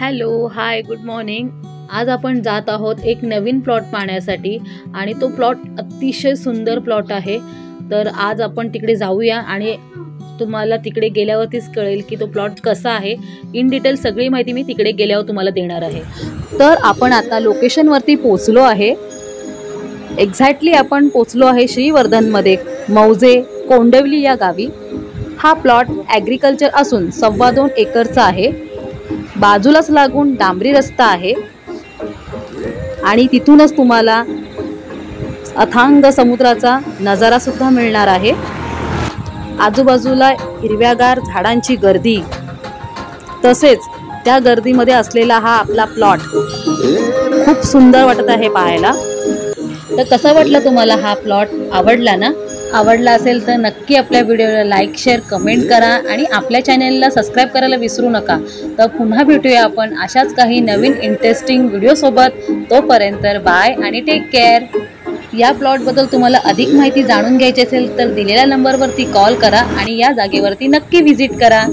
Hello, हाय, good morning. आज आपण जात आहोत एक नवीन प्लॉट पाहण्यासाठी आणि तो प्लॉट अतिशय सुंदर प्लॉट आहे। तर आज आपण तिकडे जाऊया आणि तुम्हाला तिकडे गेल्यावरतीच कळेल की तो प्लॉट कसा आहे। इन डिटेल सगळी माहिती मी तिकडे गेल्यावर तुम्हाला देणार आहे। तर आपण आता लोकेशनवरती पोहोचलो आहे। एक्झॅक्टली आपण पोहोचलो आहे श्रीवर्धनमध्ये मौजे कोंडवली या गावी। हा प्लॉट ॲग्रिकल्चर असून 2.25 एकरचा आहे। बाजूलाच लागून डांबरी रस्ता आहे आणि तिथूनच तुम्हाला अथांग समुद्राचा नजारा सुद्धा मिळणार आहे। आजूबाजूला हिरव्यागार झाडांची गर्दी, तसेच त्या गर्दीमध्ये असलेला हा आपला प्लॉट खूप सुंदर वाटत आहे पाहायला। तर कसा वाटला तुम्हाला हा प्लॉट? आवडला ना? आवडला असेल तर नक्की आपल्या व्हिडिओला लाईक, शेअर, कमेंट करा आणि आपल्या चॅनलला सबस्क्राईब करायला विसरू नका। तर पुन्हा भेटूया आपण अशाच काही नवीन इंटरेस्टिंग व्हिडिओसोबत। तोपर्यंत बाय आणि टेक केअर। या प्लॉटबद्दल तुम्हाला अधिक माहिती जाणून घ्यायची असेल तर दिलेल्या नंबरवरती कॉल करा आणि या जागेवरती नक्की व्हिजिट करा।